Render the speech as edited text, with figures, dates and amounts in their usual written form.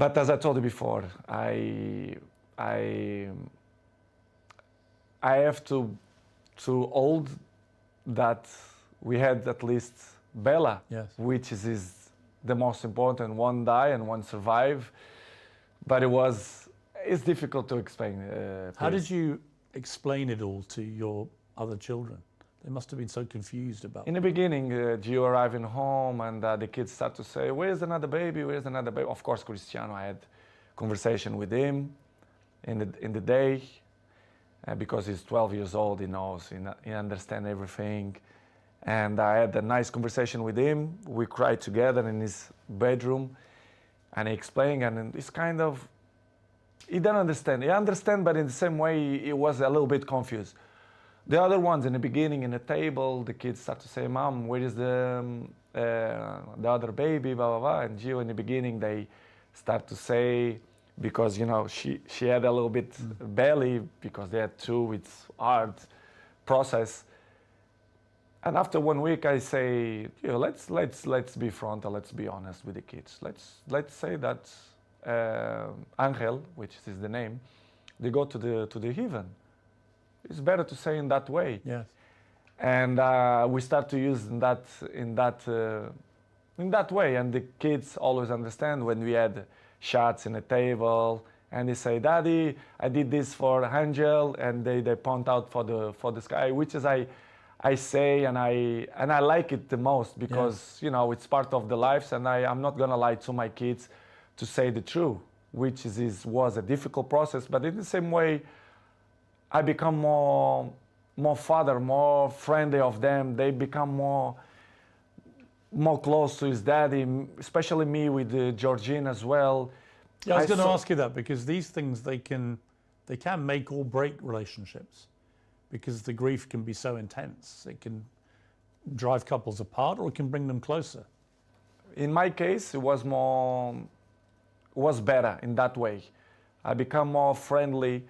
But as I told you before, I have to hold that we had at least Bella, Yes. which is the most important. One die and one survive, but it's difficult to explain. How did you explain it all to your other children? They must have been so confused about In the beginning, Gio arriving home and the kids start to say, "Where's another baby? Where's another baby?" Of course, Cristiano, I had conversation with him in the day because he's 12 years old. He knows, he understands everything. And I had a nice conversation with him. We cried together in his bedroom, and he explained, and it's kind of, he didn't understand. He understand, but in the same way, he was a little bit confused. The other ones in the beginning, in the table, the kids start to say, "Mom, where is the other baby?" Blah blah blah. And Gio, in the beginning, they start to say, because she had a little bit belly because they had two. It's hard process. And after 1 week, I say, let's be frontal. Let's be honest with the kids. Let's say that Angel, which is the name, they go to the heaven. It's better to say in that way. Yes. And we start to use in that way. And the kids always understand when we had shots in the table, and they say, "Daddy, I did this for Angel," and they point out for the sky, which is I say, and I like it the most because it's part of the lives, and I'm not gonna lie to my kids to say the truth, which was a difficult process. But in the same way, I become more father, more friendly of them. They become more close to his daddy, especially me with Georgine as well. Yeah, I was going to ask you that, because these things, they can make or break relationships, because the grief can be so intense. It can drive couples apart, or it can bring them closer. In my case, it was better in that way. I become more friendly